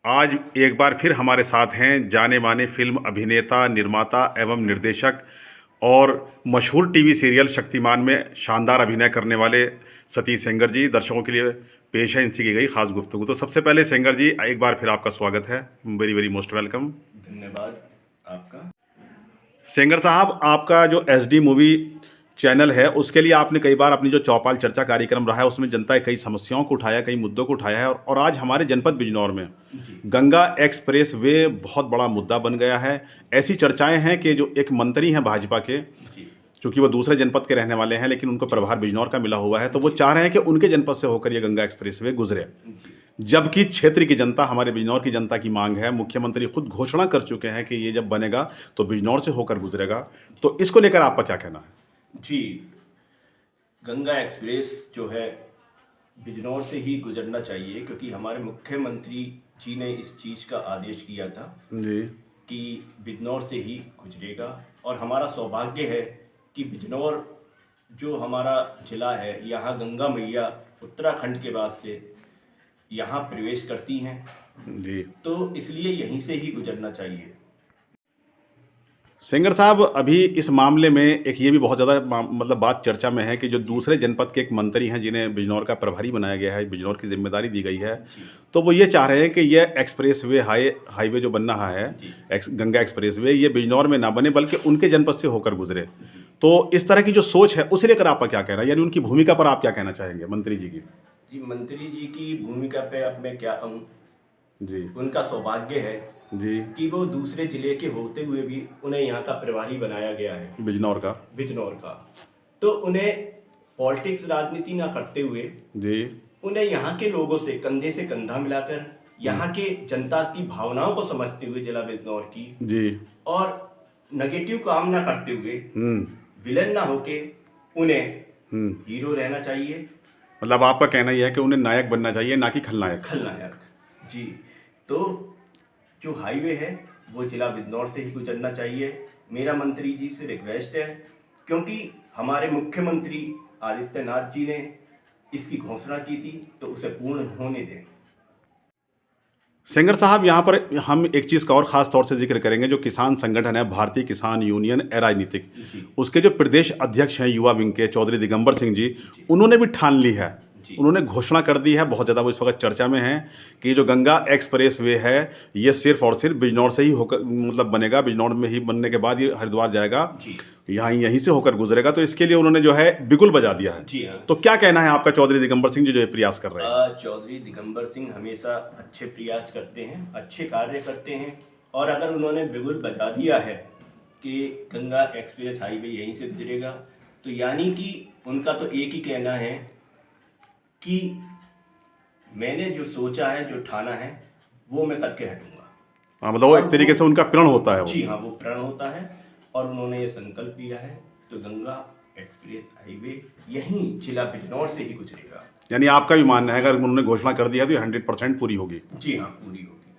आज एक बार फिर हमारे साथ हैं जाने माने फिल्म अभिनेता, निर्माता एवं निर्देशक और मशहूर टीवी सीरियल शक्तिमान में शानदार अभिनय करने वाले सतीश सेंगर जी। दर्शकों के लिए पेश है इनसे की गई खास गुफ्तगू। तो सबसे पहले सेंगर जी, एक बार फिर आपका स्वागत है। Very very most welcome. धन्यवाद आपका। सेंगर साहब, आपका जो एसडी मूवी चैनल है उसके लिए आपने कई बार अपनी जो चौपाल चर्चा कार्यक्रम रहा है उसमें जनता के कई समस्याओं को उठाया, कई मुद्दों को उठाया है। और आज हमारे जनपद बिजनौर में जी। गंगा एक्सप्रेस वे बहुत बड़ा मुद्दा बन गया है। ऐसी चर्चाएं हैं कि जो एक मंत्री हैं भाजपा के, जी। चूंकि वो दूसरे जनपद के रहने वाले हैं लेकिन उनको प्रभार बिजनौर का मिला हुआ है, तो वो जी। चाह रहे हैं कि उनके जनपद से होकर ये गंगा एक्सप्रेस वे गुजरे। जी। जबकि क्षेत्र की जनता, हमारे बिजनौर की जनता की मांग है, मुख्यमंत्री खुद घोषणा कर चुके हैं कि ये जब बनेगा तो बिजनौर से होकर गुजरेगा। तो इसको लेकर आपका क्या कहना है? जी, गंगा एक्सप्रेस जो है बिजनौर से ही गुजरना चाहिए, क्योंकि हमारे मुख्यमंत्री जी ने इस चीज़ का आदेश किया था जी। कि बिजनौर से ही गुजरेगा। और हमारा सौभाग्य है कि बिजनौर जो हमारा ज़िला है, यहाँ गंगा मैया उत्तराखंड के बाद से यहाँ प्रवेश करती हैं, जी। तो इसलिए यहीं से ही गुजरना चाहिए। सेंगर साहब, अभी इस मामले में एक ये भी बहुत ज़्यादा मतलब बात चर्चा में है कि जो दूसरे जनपद के एक मंत्री हैं जिन्हें बिजनौर का प्रभारी बनाया गया है, बिजनौर की जिम्मेदारी दी गई है, जी। तो वो ये चाह रहे हैं कि ये एक्सप्रेस वे हाईवे जो बन रहा है, जी। गंगा एक्सप्रेस वे, ये बिजनौर में ना बने बल्कि उनके जनपद से होकर गुजरे। जी। तो इस तरह की जो सोच है उसे लेकर आपका क्या कहना है, यानी उनकी भूमिका पर आप क्या कहना चाहेंगे मंत्री जी की? जी, मंत्री जी की भूमिका पे अब मैं क्या कहूँ। जी। उनका सौभाग्य है जी। कि वो दूसरे जिले के होते हुए भी उन्हें यहाँ का प्रभारी बनाया गया है, बिजनौर का। बिजनौर का। तो उन्हें पॉलिटिक्स राजनीति ना करते हुए जी। उन्हें यहाँ के लोगों से कंधे से कंधा मिलाकर यहाँ के जनता की भावनाओं को समझते हुए जिला बिजनौर की, जी। और नेगेटिव काम ना करते हुए, विलन ना होके उन्हें हीरो रहना चाहिए। मतलब आपका कहना यह है कि उन्हें नायक बनना चाहिए, ना कि खलनायक। खलनायक। जी। तो जो हाईवे है वो जिला बिजनौर से ही गुजरना चाहिए। मेरा मंत्री जी से रिक्वेस्ट है, क्योंकि हमारे मुख्यमंत्री आदित्यनाथ जी ने इसकी घोषणा की थी, तो उसे पूर्ण होने दें। सेंगर साहब, यहाँ पर हम एक चीज़ का और ख़ास तौर से जिक्र करेंगे। जो किसान संगठन है भारतीय किसान यूनियन राजनीतिक, जी। उसके जो प्रदेश अध्यक्ष हैं युवा विंग के चौधरी दिगंबर सिंह जी, जी। उन्होंने भी ठान ली है, जी। उन्होंने घोषणा कर दी है, बहुत ज़्यादा वो इस वक्त चर्चा में है कि जो गंगा एक्सप्रेस वे है ये सिर्फ और सिर्फ बिजनौर से ही होकर मतलब बनेगा, बिजनौर में ही बनने के बाद ये हरिद्वार जाएगा, जी। यहाँ यहीं से होकर गुजरेगा। तो इसके लिए उन्होंने जो है बिगुल बजा दिया है। जी हाँ। तो क्या कहना है आपका चौधरी दिगंबर सिंह जी जो ये प्रयास कर रहे हैं? चौधरी दिगंबर सिंह हमेशा अच्छे प्रयास करते हैं, अच्छे कार्य करते हैं। और अगर उन्होंने बिगुल बजा दिया है कि गंगा एक्सप्रेस हाईवे यहीं से गुजरेगा, तो यानी कि उनका तो एक ही कहना है कि मैंने जो सोचा है, जो ठाना है, वो मैं करके हटूंगा। हाँ, मतलब वो एक तरीके से उनका प्रण होता है वो। जी हाँ, वो प्रण होता है और उन्होंने ये संकल्प लिया है। तो गंगा एक्सप्रेस हाईवे यहीं जिला बिजनौर से ही गुजरेगा। यानी आपका भी मानना है अगर उन्होंने घोषणा कर दिया तो ये 100% पूरी होगी? जी हाँ, पूरी होगी।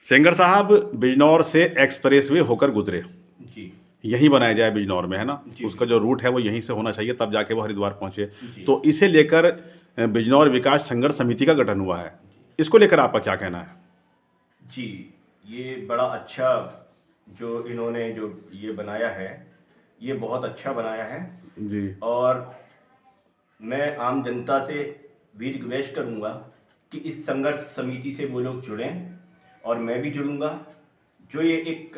सेंगर साहब, बिजनौर से एक्सप्रेस वे होकर गुजरे, जी। यहीं बनाया जाए बिजनौर में, है ना? जी। उसका जो रूट है वो यहीं से होना चाहिए, तब जाके वो हरिद्वार पहुंचे। जी। तो इसे लेकर बिजनौर विकास संघर्ष समिति का गठन हुआ है, इसको लेकर आपका क्या कहना है? जी, ये बड़ा अच्छा जो इन्होंने जो ये बनाया है, ये बहुत अच्छा बनाया है। जी। और मैं आम जनता से भी रिक्वेस्ट करूँगा कि इस संघर्ष समिति से वो लोग जुड़ें, और मैं भी जुड़ूँगा। जो ये एक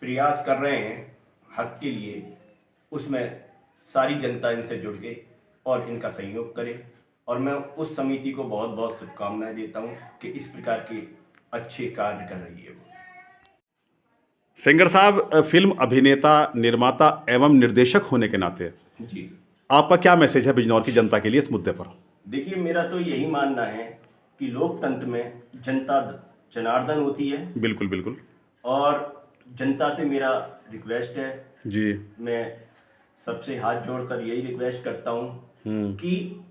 प्रयास कर रहे हैं हक के लिए, उसमें सारी जनता इनसे जुड़ के और इनका सहयोग करे। और मैं उस समिति को बहुत बहुत शुभकामनाएं देता हूँ कि इस प्रकार के अच्छे कार्य कर रही है वो। सेंगर साहब, फिल्म अभिनेता, निर्माता एवं निर्देशक होने के नाते जी। आपका क्या मैसेज है बिजनौर की जनता के लिए इस मुद्दे पर? देखिए, मेरा तो यही मानना है कि लोकतंत्र में जनता जनार्दन होती है। बिल्कुल बिल्कुल। और जनता से मेरा रिक्वेस्ट है, जी। मैं सबसे हाथ जोड़कर यही रिक्वेस्ट करता हूँ कि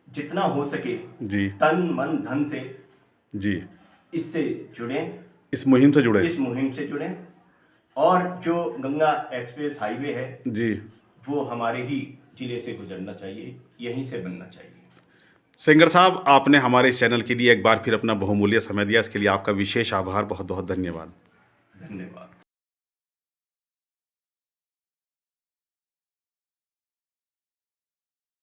जितना हो सके जी। तन मन धन से जी। इससे जुड़ें, इस मुहिम से जुड़े। इस मुहिम से जुड़ें। और जो गंगा एक्सप्रेस हाईवे है जी। वो हमारे ही जिले से गुजरना चाहिए, यहीं से बनना चाहिए। सेंगर साहब, आपने हमारे इस चैनल के लिए एक बार फिर अपना बहुमूल्य समय दिया, इसके लिए आपका विशेष आभार, बहुत बहुत धन्यवाद। धन्यवाद।